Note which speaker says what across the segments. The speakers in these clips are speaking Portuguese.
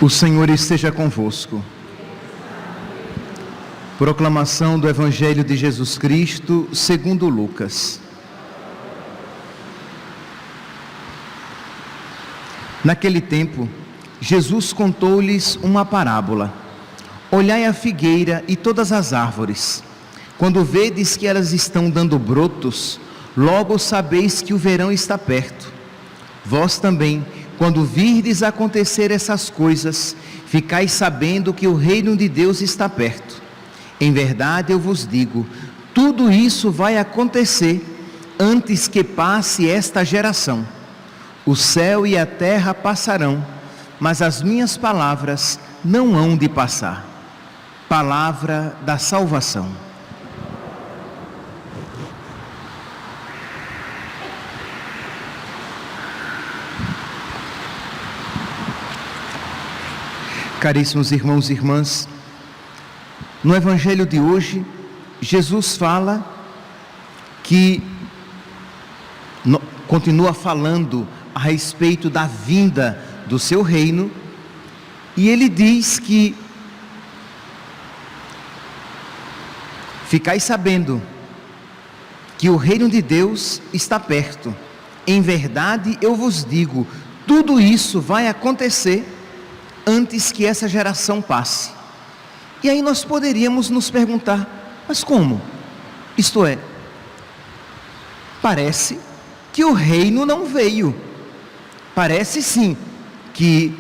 Speaker 1: O Senhor esteja convosco. Proclamação do Evangelho de Jesus Cristo, segundo Lucas. Naquele tempo, Jesus contou-lhes uma parábola. Olhai a figueira e todas as árvores. Quando vedes que elas estão dando brotos, logo sabeis que o verão está perto. Vós também, quando virdes acontecer essas coisas, ficais sabendo que o reino de Deus está perto. Em verdade eu vos digo, tudo isso vai acontecer antes que passe esta geração. O céu e a terra passarão, mas as minhas palavras não hão de passar. Palavra da salvação. Caríssimos irmãos e irmãs, no Evangelho de hoje, Jesus fala que continua falando a respeito da vinda do seu reino, e ele diz que ficais sabendo que o reino de Deus está perto. Em verdade eu vos digo, tudo isso vai acontecer antes que essa geração passe. E aí nós poderíamos nos perguntar, mas como? Isto é, parece que o reino não veio. Parece sim que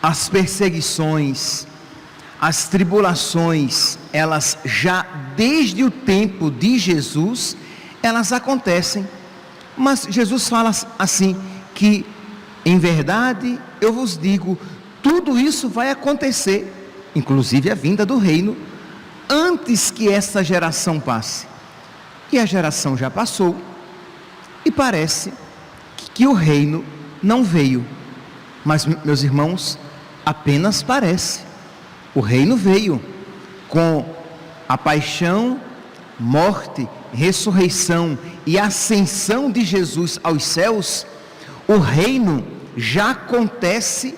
Speaker 1: as perseguições, as tribulações, elas já desde o tempo de Jesus, elas acontecem. Mas Jesus fala assim, que em verdade eu vos digo, tudo isso vai acontecer, inclusive a vinda do reino, antes que essa geração passe. E a geração já passou, e parece que o reino não veio. Mas, meus irmãos, apenas parece. O reino veio com a paixão, morte, ressurreição e ascensão de Jesus aos céus. O reino já acontece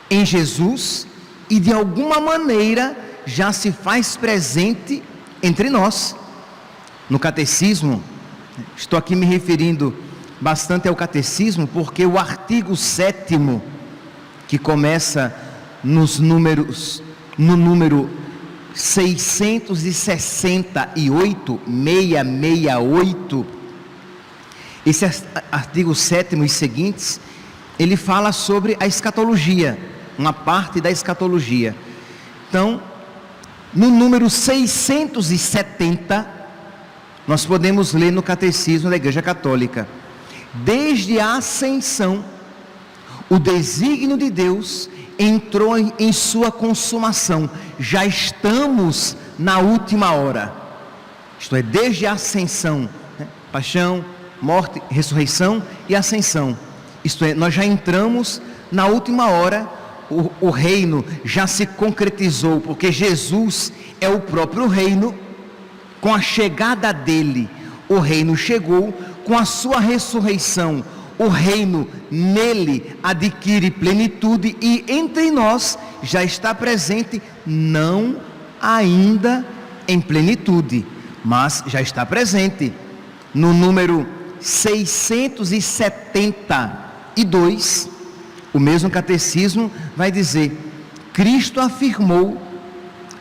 Speaker 1: em Jesus e de alguma maneira já se faz presente entre nós. No catecismo, estou aqui me referindo bastante ao catecismo, porque o artigo 7º, que começa no número 668, esse artigo 7º e seguintes, ele fala sobre a escatologia, uma parte da escatologia. Então, no número 670, nós podemos ler no Catecismo da Igreja Católica: desde a ascensão, o desígnio de Deus entrou em sua consumação. Já estamos na última hora. Isto é, desde a ascensão, paixão, morte, ressurreição e ascensão. Isto é, nós já entramos na última hora. O reino já se concretizou, porque Jesus é o próprio reino. Com a chegada dele, o reino chegou. Com a sua ressurreição, o reino nele adquire plenitude, e entre nós já está presente, não ainda em plenitude, mas já está presente. No número 672, o mesmo catecismo vai dizer: Cristo afirmou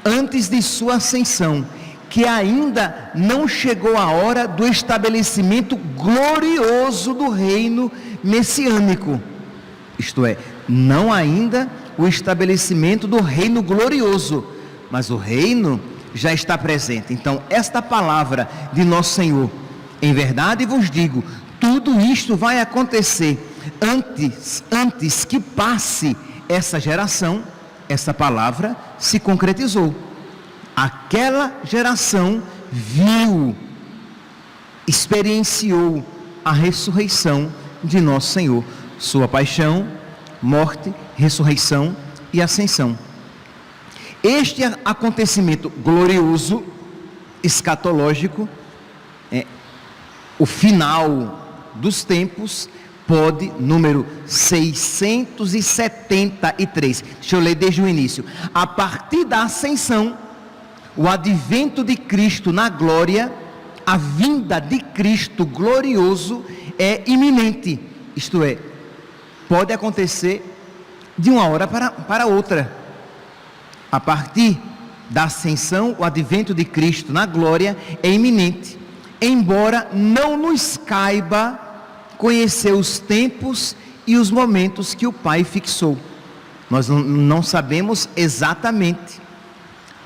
Speaker 1: antes de sua ascensão que ainda não chegou a hora do estabelecimento glorioso do reino messiânico. Isto é, não ainda o estabelecimento do reino glorioso, mas o reino já está presente. Então, esta palavra de nosso Senhor, em verdade vos digo, tudo isto vai acontecer antes que passe essa geração. Essa palavra se concretizou. Aquela geração viu, experienciou a ressurreição de nosso Senhor, sua paixão, morte, ressurreição e ascensão. Este acontecimento glorioso, escatológico, o final dos tempos, pode, número 673, deixa eu ler desde o início. A partir da ascensão, o advento de Cristo na glória, a vinda de Cristo glorioso é iminente, isto é, pode acontecer de uma hora para outra. A partir da ascensão, o advento de Cristo na glória é iminente, embora não nos caiba conhecer os tempos e os momentos que o Pai fixou. Nós não sabemos exatamente,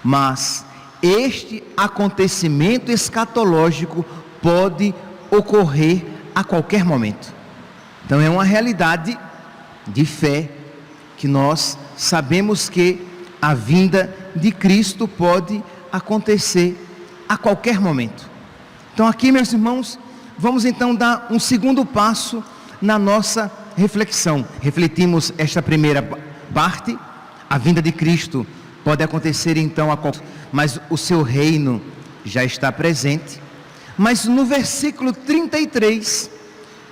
Speaker 1: mas este acontecimento escatológico pode ocorrer a qualquer momento. Então é uma realidade de fé que nós sabemos que a vinda de Cristo pode acontecer a qualquer momento. Então aqui, meus irmãos, vamos então dar um segundo passo na nossa reflexão. Refletimos esta primeira parte, a vinda de Cristo pode acontecer então a qualquer, mas o seu reino já está presente. Mas no versículo 33,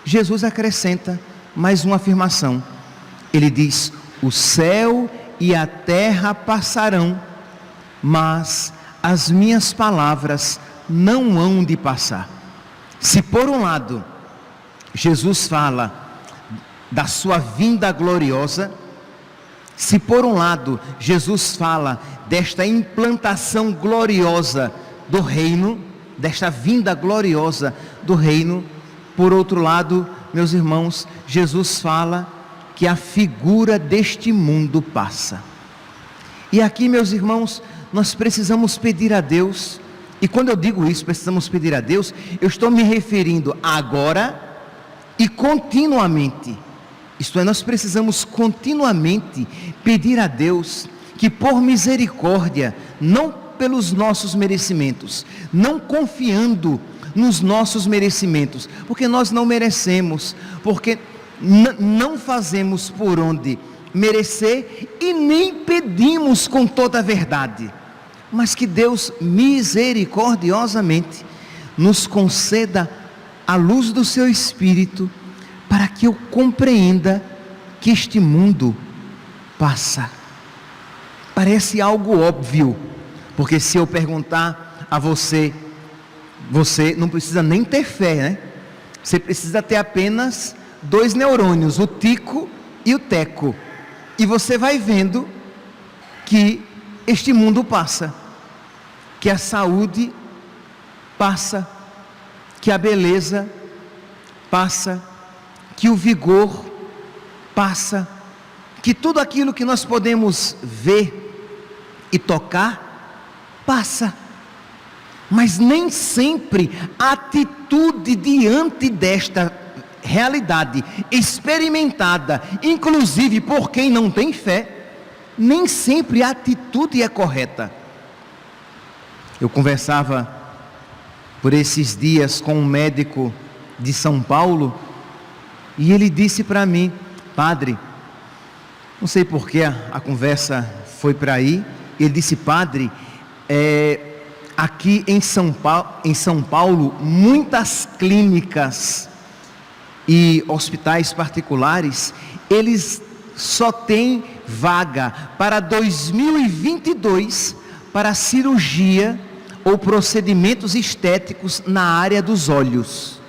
Speaker 1: Jesus acrescenta mais uma afirmação. Ele diz: o céu e a terra passarão, mas as minhas palavras não hão de passar. Se por um lado Jesus fala da sua vinda gloriosa, se por um lado Jesus fala desta implantação gloriosa do reino, desta vinda gloriosa do reino, por outro lado, meus irmãos, Jesus fala que a figura deste mundo passa. E aqui, meus irmãos, nós precisamos pedir a Deus, e quando eu digo isso, precisamos pedir a Deus, eu estou me referindo agora e continuamente. Isto é, nós precisamos continuamente pedir a Deus que por misericórdia, não pelos nossos merecimentos, não confiando nos nossos merecimentos, porque nós não merecemos, porque não fazemos por onde merecer e nem pedimos com toda a verdade, mas que Deus misericordiosamente nos conceda a luz do seu Espírito, para que eu compreenda que este mundo passa. Parece algo óbvio, porque se eu perguntar a você, você não precisa nem ter fé, né? Você precisa ter apenas 2 neurônios, o tico e o teco, e você vai vendo que este mundo passa, que a saúde passa, que a beleza passa, que o vigor passa, que tudo aquilo que nós podemos ver e tocar passa, mas nem sempre a atitude diante desta realidade experimentada, inclusive por quem não tem fé, nem sempre a atitude é correta. Eu conversava por esses dias com um médico de São Paulo, e ele disse para mim: padre, não sei por que a conversa foi para aí, ele disse: padre, aqui em São Paulo, muitas clínicas e hospitais particulares, eles só têm vaga para 2022 para cirurgia ou procedimentos estéticos na área dos olhos.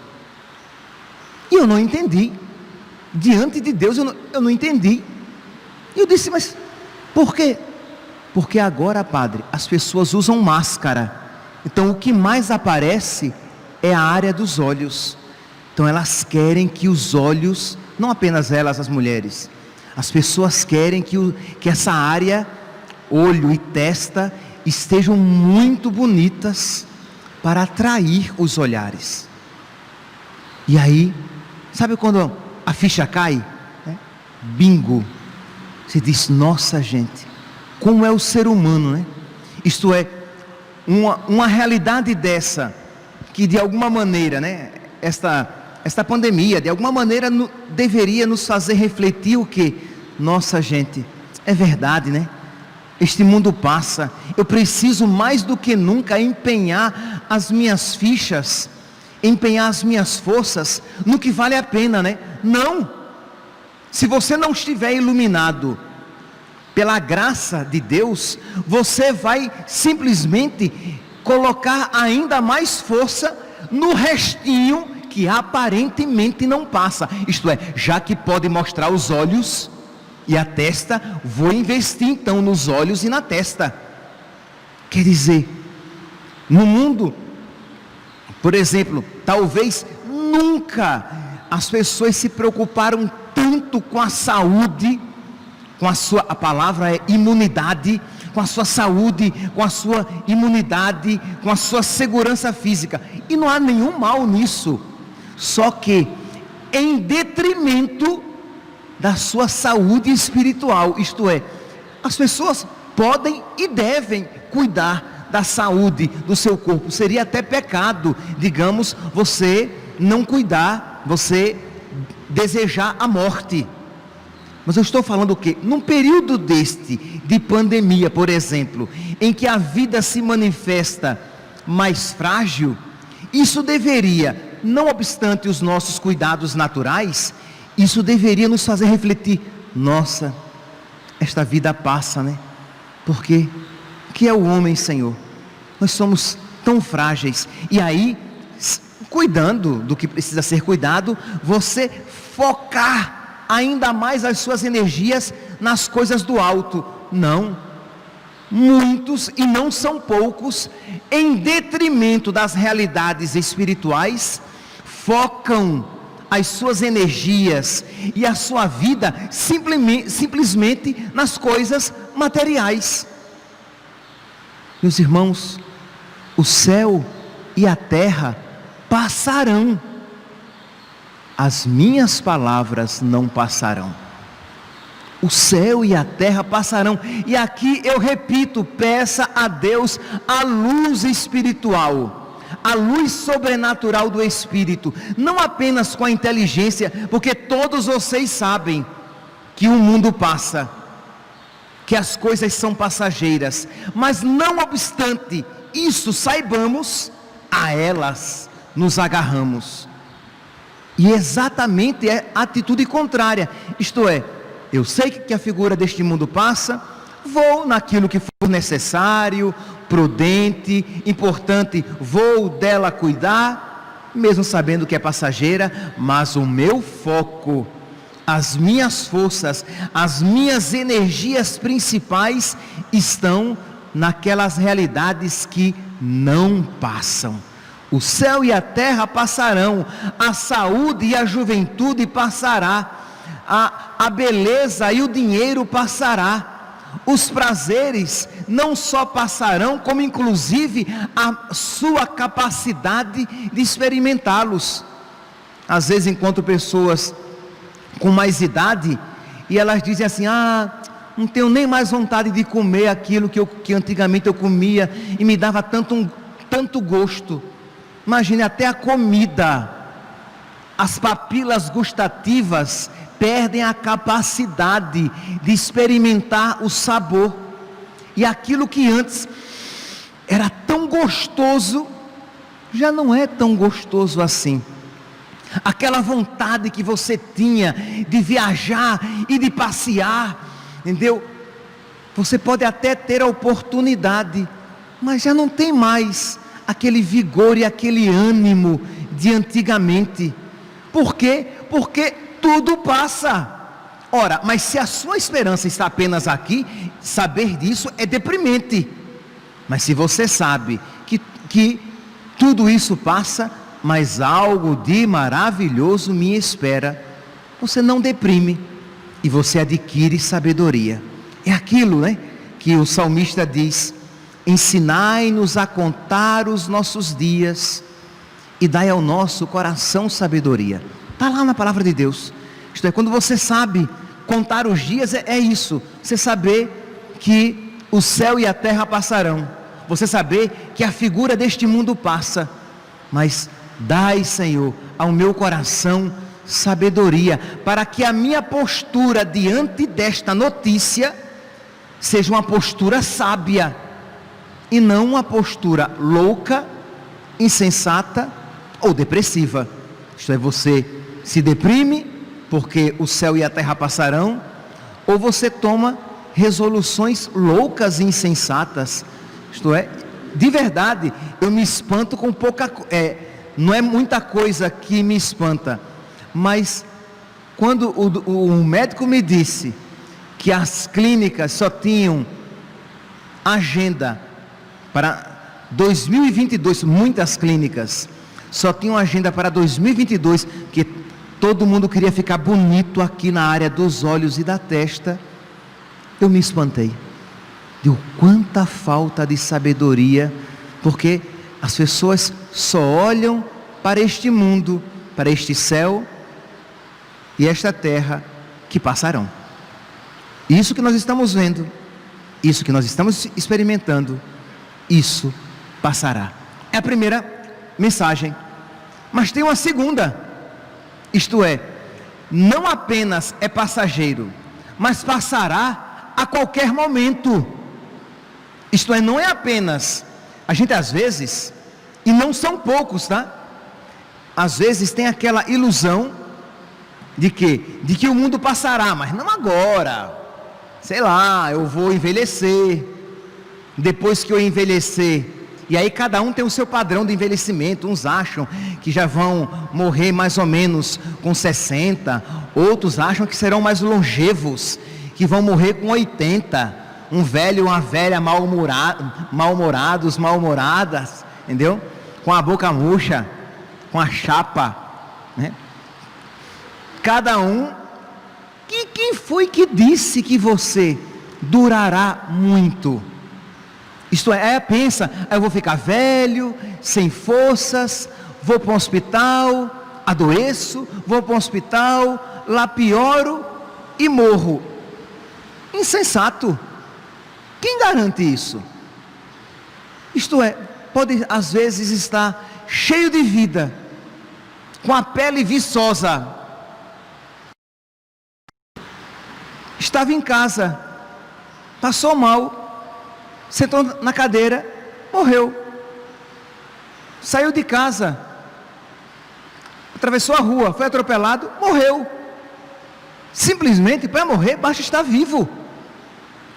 Speaker 1: E eu não entendi, diante de Deus eu não entendi. E eu disse: mas por quê? Porque agora, padre, as pessoas usam máscara, então o que mais aparece é a área dos olhos. Então elas querem que os olhos, não apenas elas, as mulheres, as pessoas querem que essa área, olho e testa, estejam muito bonitas para atrair os olhares. E aí, sabe quando a ficha cai? Bingo! Você diz: nossa gente, como é o ser humano, né? Isto é, uma realidade dessa, que de alguma maneira, né, esta pandemia, de alguma maneira deveria nos fazer refletir o que? Nossa gente, é verdade, né? Este mundo passa, eu preciso mais do que nunca empenhar as minhas fichas, empenhar as minhas forças no que vale a pena, né? Não. Se você não estiver iluminado pela graça de Deus, você vai simplesmente colocar ainda mais força no restinho que aparentemente não passa. Isto é, já que pode mostrar os olhos e a testa, vou investir então nos olhos e na testa. Quer dizer, no mundo, por exemplo, talvez nunca as pessoas se preocuparam tanto com a saúde, a palavra é imunidade, com a sua saúde, com a sua imunidade, com a sua segurança física. E não há nenhum mal nisso. Só que em detrimento da sua saúde espiritual, isto é, as pessoas podem e devem cuidar da saúde do seu corpo. Seria até pecado, digamos, você não cuidar, você desejar a morte. Mas eu estou falando o quê? Num período de pandemia, por exemplo, em que a vida se manifesta mais frágil, isso deveria, não obstante os nossos cuidados naturais, isso deveria nos fazer refletir: nossa, esta vida passa, né? Porque o que é o homem, Senhor? Nós somos tão frágeis. E aí, cuidando do que precisa ser cuidado, você focar ainda mais as suas energias nas coisas do alto. Não, muitos, e não são poucos, em detrimento das realidades espirituais, focam as suas energias e a sua vida simplesmente nas coisas materiais. Meus irmãos, o céu e a terra passarão, as minhas palavras não passarão. O céu e a terra passarão. E aqui eu repito, peça a Deus a luz espiritual, a luz sobrenatural do Espírito, não apenas com a inteligência, porque todos vocês sabem que o mundo passa, que as coisas são passageiras, mas não obstante isso, saibamos, a elas nos agarramos. E exatamente é a atitude contrária, isto é, eu sei que a figura deste mundo passa, vou naquilo que for necessário, prudente, importante, vou dela cuidar, mesmo sabendo que é passageira, mas o meu foco, as minhas forças, as minhas energias principais estão naquelas realidades que não passam. O céu e a terra passarão, a saúde e a juventude passará, a beleza e o dinheiro passará, os prazeres não só passarão, como inclusive a sua capacidade de experimentá-los. Às vezes encontro pessoas com mais idade, e elas dizem assim: não tenho nem mais vontade de comer aquilo que antigamente eu comia, e me dava tanto gosto. Imagine, até a comida, as papilas gustativas perdem a capacidade de experimentar o sabor, e aquilo que antes era tão gostoso, já não é tão gostoso assim. Aquela vontade que você tinha de viajar e de passear, entendeu? Você pode até ter a oportunidade, mas já não tem mais aquele vigor e aquele ânimo de antigamente. Por quê? Porque tudo passa. Ora, mas se a sua esperança está apenas aqui, saber disso é deprimente. Mas se você sabe que tudo isso passa, mas algo de maravilhoso me espera, você não deprime e você adquire sabedoria. É aquilo, né, que o salmista diz: ensinai-nos a contar os nossos dias e dai ao nosso coração sabedoria. Está lá na palavra de Deus. Isto é, quando você sabe contar os dias, é isso, você saber que o céu e a terra passarão, você saber que a figura deste mundo passa, mas dai, Senhor, ao meu coração sabedoria, para que a minha postura diante desta notícia seja uma postura sábia, e não uma postura louca, insensata ou depressiva. Isto é, você se deprime porque o céu e a terra passarão, ou você toma resoluções loucas e insensatas. Isto é, de verdade, eu me espanto com pouca coisa, não é muita coisa que me espanta, mas quando o médico me disse que as clínicas só tinham agenda para 2022, muitas clínicas só tinham agenda para 2022, que todo mundo queria ficar bonito aqui na área dos olhos e da testa, eu me espantei. Deu quanta falta de sabedoria, porque as pessoas só olham para este mundo, para este céu e esta terra que passarão. Isso que nós estamos vendo, isso que nós estamos experimentando, isso passará. É a primeira mensagem. Mas tem uma segunda, isto é, não apenas é passageiro, mas passará a qualquer momento. Isto é, não é apenas, a gente às vezes, e não são poucos, tá? Às vezes tem aquela ilusão de que o mundo passará, mas não agora. Sei lá, eu vou envelhecer, depois que eu envelhecer, e aí cada um tem o seu padrão de envelhecimento. Uns acham que já vão morrer mais ou menos com 60, outros acham que serão mais longevos, que vão morrer com 80, um velho e uma velha mal-humorados, mal-humoradas, entendeu? Com a boca murcha, com a chapa, né? Cada um. E quem foi que disse que você durará muito? Isto é, pensa, eu vou ficar velho, sem forças, vou para um hospital, adoeço, vou para um hospital, lá pioro e morro. Insensato. Quem garante isso? Isto é, pode às vezes estar cheio de vida, com a pele viçosa. Estava em casa, passou mal, sentou na cadeira, morreu. Saiu de casa, atravessou a rua, foi atropelado, morreu. Simplesmente para morrer basta estar vivo.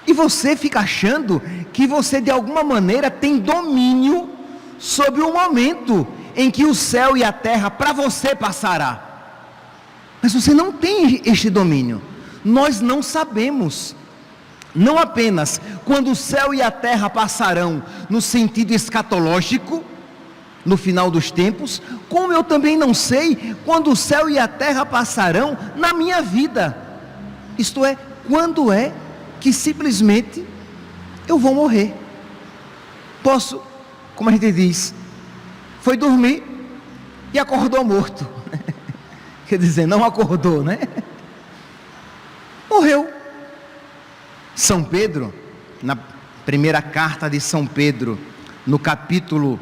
Speaker 1: E você fica achando que você de alguma maneira tem domínio sobre o momento em que o céu e a terra para você passará. Mas você não tem este domínio. Nós não sabemos, não apenas quando o céu e a terra passarão no sentido escatológico, no final dos tempos, como eu também não sei quando o céu e a terra passarão na minha vida. Isto é, quando é que simplesmente eu vou morrer. Posso, como a gente diz, foi dormir e acordou morto. Quer dizer, não acordou, né? Morreu. São Pedro, na primeira carta de São Pedro, no capítulo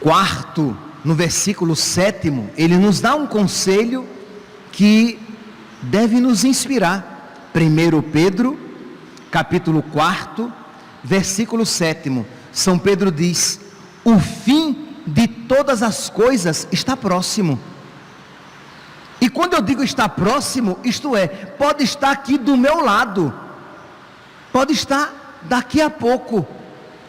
Speaker 1: 4, no versículo 7, ele nos dá um conselho que deve nos inspirar. 1 Pedro, capítulo 4, versículo 7, São Pedro diz: o fim de todas as coisas está próximo. E quando eu digo está próximo, isto é, pode estar aqui do meu lado, pode estar daqui a pouco.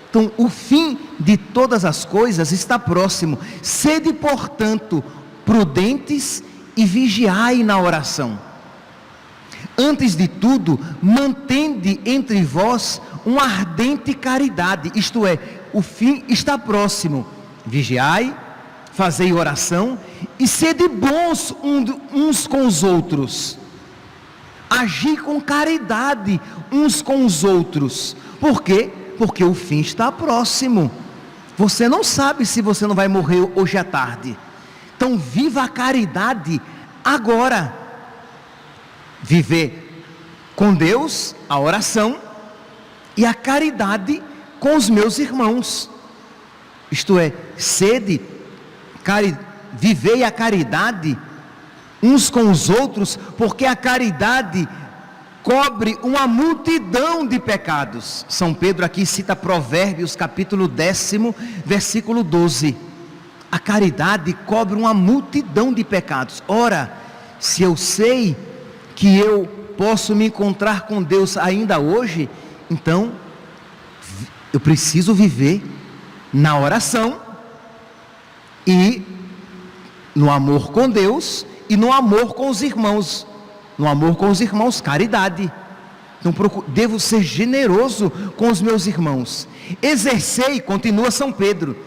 Speaker 1: Então, o fim de todas as coisas está próximo. Sede, portanto, prudentes e vigiai na oração. Antes de tudo, mantende entre vós uma ardente caridade, isto é, o fim está próximo. Vigiai, fazei oração e sede bons uns com os outros. Agir com caridade uns com os outros. Por quê? Porque o fim está próximo. Você não sabe se você não vai morrer hoje à tarde. Então viva a caridade agora. Viver com Deus, a oração, e a caridade com os meus irmãos. Isto é, vivei a caridade uns com os outros, porque a caridade cobre uma multidão de pecados. São Pedro aqui cita Provérbios, capítulo 10, versículo 12. A caridade cobre uma multidão de pecados. Ora, se eu sei que eu posso me encontrar com Deus ainda hoje, então eu preciso viver na oração e no amor com Deus e no amor com os irmãos. No amor com os irmãos, caridade. Então devo ser generoso com os meus irmãos. Exercei, continua São Pedro,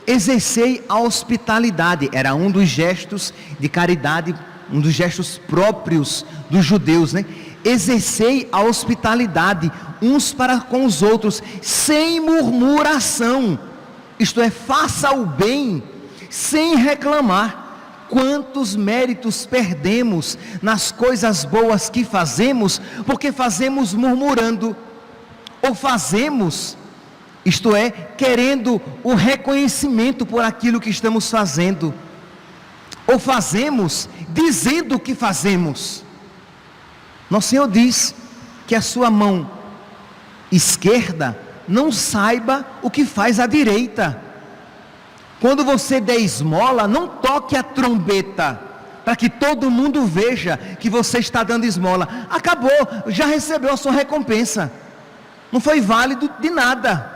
Speaker 1: exercei a hospitalidade. Era um dos gestos de caridade, um dos gestos próprios dos judeus, né? Exercei a hospitalidade uns para com os outros, sem murmuração. Isto é, faça o bem sem reclamar. Quantos méritos perdemos nas coisas boas que fazemos, porque fazemos murmurando, ou fazemos, isto é, querendo o reconhecimento por aquilo que estamos fazendo, ou fazemos dizendo que fazemos. Nosso Senhor diz que a sua mão esquerda não saiba o que faz a direita. Quando você der esmola, não toque a trombeta, para que todo mundo veja que você está dando esmola. Acabou, já recebeu a sua recompensa. Não foi válido de nada.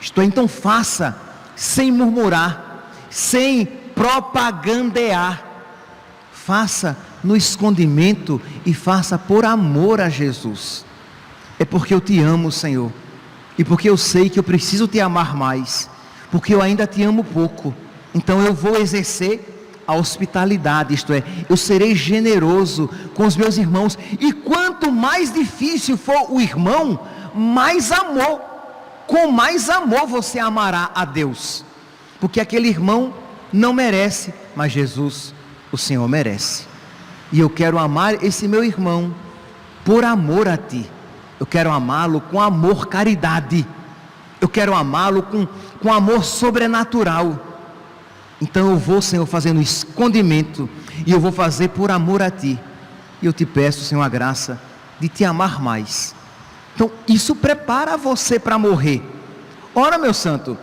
Speaker 1: Isto é, então faça, sem murmurar, sem propagandear. Faça no escondimento e faça por amor a Jesus. É porque eu te amo, Senhor, e porque eu sei que eu preciso te amar mais, porque eu ainda te amo pouco. Então eu vou exercer a hospitalidade, isto é, eu serei generoso com os meus irmãos. E quanto mais difícil for o irmão, mais amor, com mais amor você amará a Deus, porque aquele irmão não merece, mas Jesus, o Senhor, merece. E eu quero amar esse meu irmão por amor a ti. Eu quero amá-lo com amor, caridade. Eu quero amá-lo com amor sobrenatural. Então eu vou, Senhor, fazendo escondimento, e eu vou fazer por amor a ti. E eu te peço, Senhor, a graça de te amar mais. Então isso prepara você para morrer. Ora, meu santo,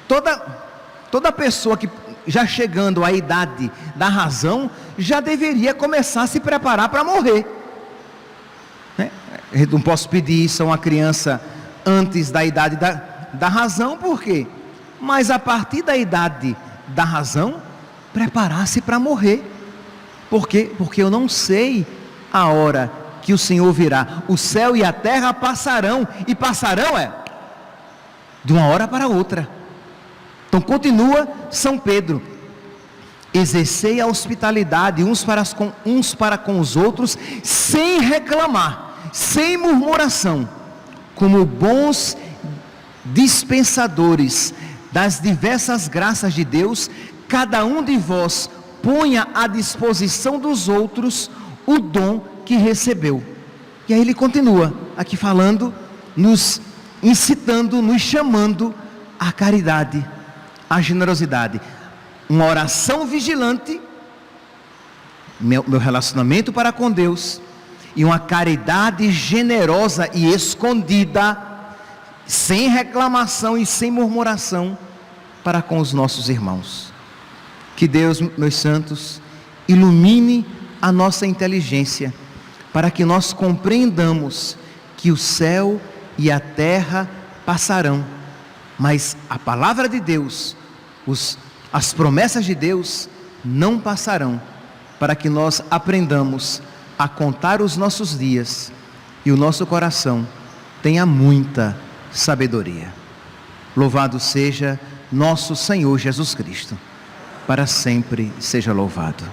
Speaker 1: toda pessoa que já chegando à idade da razão, já deveria começar a se preparar para morrer, né? Eu não posso pedir isso a uma criança antes da idade da razão, por quê? Mas a partir da idade da razão, preparar-se para morrer. Por quê? Porque eu não sei a hora que o Senhor virá. O céu e a terra passarão, e passarão de uma hora para outra. Então continua São Pedro: exercei a hospitalidade uns para com os outros, sem reclamar, sem murmuração, como bons dispensadores das diversas graças de Deus. Cada um de vós ponha à disposição dos outros o dom que recebeu. E aí ele continua aqui falando, nos incitando, nos chamando à caridade, à generosidade. Uma oração vigilante, meu relacionamento para com Deus, e uma caridade generosa e escondida, sem reclamação e sem murmuração, para com os nossos irmãos. Que Deus, meus santos, ilumine a nossa inteligência, para que nós compreendamos que o céu e a terra passarão, mas a palavra de Deus, as promessas de Deus não passarão, para que nós aprendamos a contar os nossos dias e o nosso coração tenha muita sabedoria. Louvado seja nosso Senhor Jesus Cristo, para sempre seja louvado.